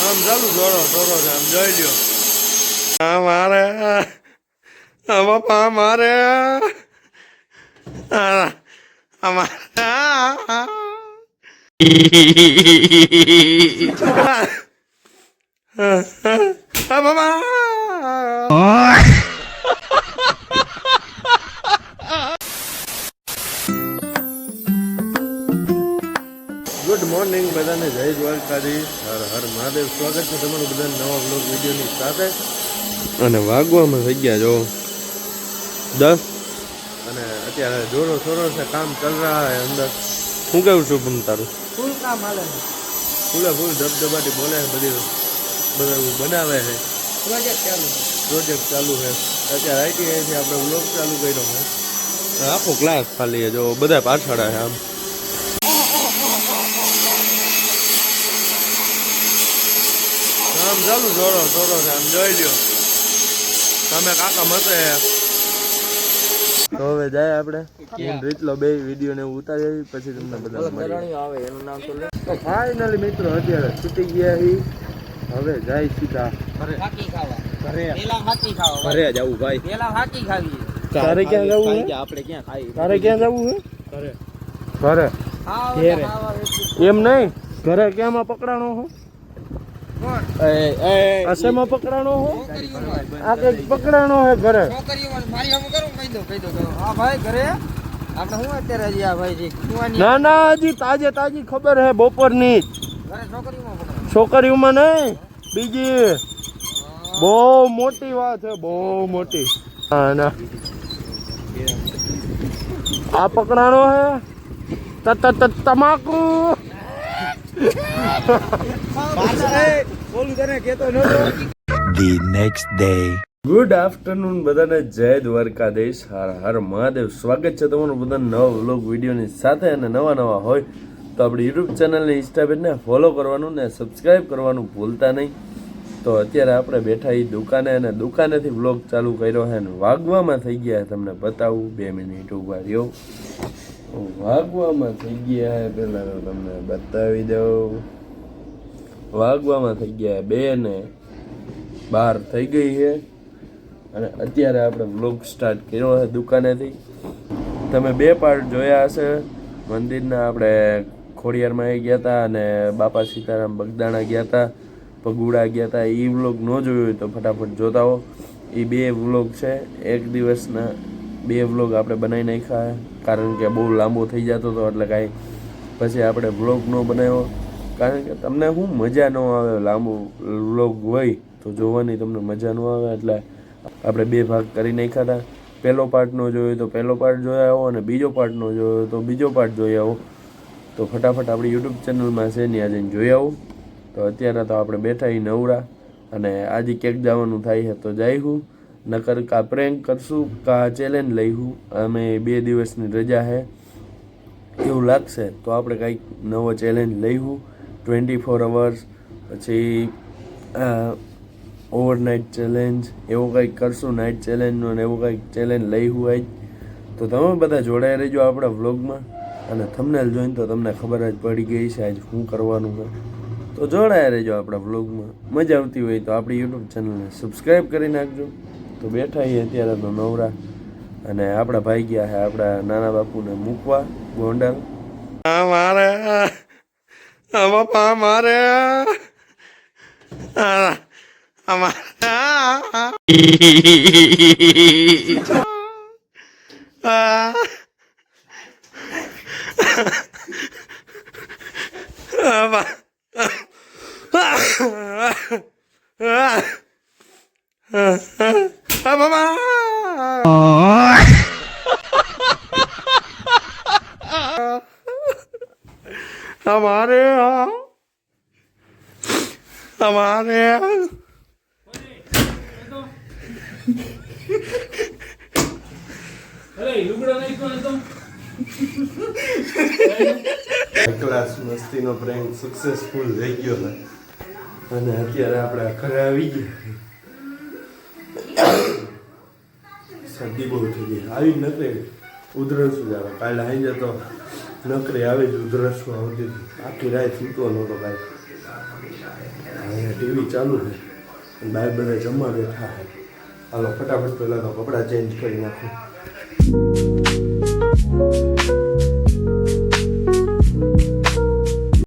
આમ ચાલુ દોડો દોડો છે આમ જોઈ લ્યો. મારે બાપા મારે ગુડ મોર્નિંગ બધાને, જય દ્વારકાધીશ, હર હર મહાદેવ. સ્વાગત છે તમારું બધા નવા બ્લોગ વિડીયોની સાથે. અને વાગવામાં થઈ ગયા જો 10 અને અત્યારે જોરો શોરો છે, કામ ચાલ રહા હે અંદર. શું કેવું છું પણ તારું? ફૂલ કામ હાલે છે, ફૂલે ફૂલ ધબધબાટી બોલે બધી બધા બનાવે છે. પ્રોજેક્ટ ચાલુ છે અત્યારે. આઈટીઆઈથી આપણે બ્લોગ ચાલુ કર્યો છે, આખો ક્લાસ ખાલી જો બધા પાછળ છે આમ. આમ ચાલુ જોડો જોડો છે આમ જોઈ લ્યો તમે કાકા મતે. તો હવે જાય આપણે રીતલો બે વિડીયો ને ઉતારી પછી તમને બધા ફાઇનલી મિત્રો અત્યારે છૂટી ગયા હી. હવે જાય સીધા ઘરે જવું ભાઈ. તારે ક્યાં જવું છે? આપણે ક્યાં ખાઈ? તારે ક્યાં જવું છે? ઘરે એમ નહીં, ઘરે ક્યાંમાં પકડાણો હો? અસેમાં પકડાણો હો? આ કઈક પકડાણો હે ઘરે. ના ના, હજી તાજે તાજી ખબર હે, બપોરની છોકરીઓમાં નહીં, બીજી બહુ મોટી વાત છે, બહુ મોટી. હા ના, આ પકડાણો હે તમાકુ. The next day. Good afternoon બધાને, જય દ્વારકાધીશ, હર હર મહાદેવ. સ્વાગત છે તમારું બધા નવા વ્લોગ વિડીયોની સાથે. અને નવા હોય તો આપણી યુટ્યુબ ચેનલને ઇન્સ્ટા પેજને ફોલો કરવાનું ને સબસ્ક્રાઈબ કરવાનું ભૂલતા નહીં. તો અત્યારે આપણે બેઠા એ દુકાને, અને દુકાનેથી વ્લોગ ચાલુ કર્યો છે ને વાગવામાં થઈ ગયા. તમને બતાવું, 2 મિનિટ ઉભા રહ્યો. વાગવામાં થઈ ગયા હે, પહેલાં તો તમને બતાવી દઉં. વાગવામાં થઈ ગયા 2:12 થઈ ગઈ છે. અને અત્યારે આપણે વ્લોગ સ્ટાર્ટ કર્યો છે દુકાનેથી. તમે 2 પાર્ટ જોયા હશે મંદિરના. આપણે ખોડિયારમાં ગયા હતા અને બાપા સીતારામ બગદાણા ગયા હતા, પગુડા ગયા હતા. એ વ્લોગ ન જોયો હોય તો ફટાફટ જોતા હો. એ 2 વ્લોગ છે, એક દિવસના 2 વ્લોગ આપણે બનાવી નાખ્યા, કારણ કે બહુ લાંબો થઈ જતો હતો એટલે કાંઈ પછી આપણે વ્લોગ ન બનાવ્યો. કારણ કે તમને શું મજા ન આવે, લાંબો વ્લોગ હોય તો જોવાની તમને મજા ન આવે, એટલે આપણે 2 ભાગ કરી નાખ્યા હતા. પહેલો પાર્ટ ન જોયો તો પહેલો પાર્ટ જોઈ આવો, અને બીજો પાર્ટ ન જોયો તો બીજો પાર્ટ જોઈ આવો. તો ફટાફટ આપણી યુટ્યુબ ચેનલમાં છે ને આજે જોઈ આવો. તો અત્યારે તો આપણે બેઠા એ નવરા, અને આજે ક્યાંક જવાનું થાય છે તો જઈશું, નકર કા પ્રેન્ક કરશું કા ચેલેન્જ લઈશું. અમે 2 દિવસની રજા છે એવું લાગશે તો આપણે કંઈક નવો ચેલેન્જ લઈશું, 24 અવર્સ, પછી ઓવરનાઇટ ચેલેન્જ એવું કંઈક કરશું, નાઇટ ચેલેન્જનો ને એવું કંઈક ચેલેન્જ લઈશું આજ. તો તમે બધા જોડાઈ રહેજો આપણા વ્લોગમાં, અને થંબનેલ જોઈને તો તમને ખબર જ પડી ગઈ છે આજ શું કરવાનું છે. તો જોડાઈ રહેજો આપણા વ્લોગમાં. મજા આવતી હોય તો આપણી યુટ્યુબ ચેનલને સબસ્ક્રાઈબ કરી નાખજો. તો બેઠા છીએ અત્યારે તો નવરા, અને આપણા ભાઈ ગયા છે આપણા નાના બાપુને મૂકવા ગોંડલ. મારે બાપા મારે हमारे हमारे ક્લાસ મસ્તીનો પ્રેન્ક સક્સેસફુલ થઈ ગયો છે, અને અત્યારે આપણે ઘરે આવી ગયા. શરદી બહુ થઈ ગઈ, આવી નથી ઉધરસ જ આવે. કાલે આવી જતો નકરી આવી જ ઉધરસ આવતી હતી, આખી રાત સૂતો નહોતો કાંઈ. ટીવી ચાલુ છે અને બહાર બધા જમવા બેઠા છે. હાલો ફટાફટ પહેલાં તો કપડાં ચેન્જ કરી નાખું.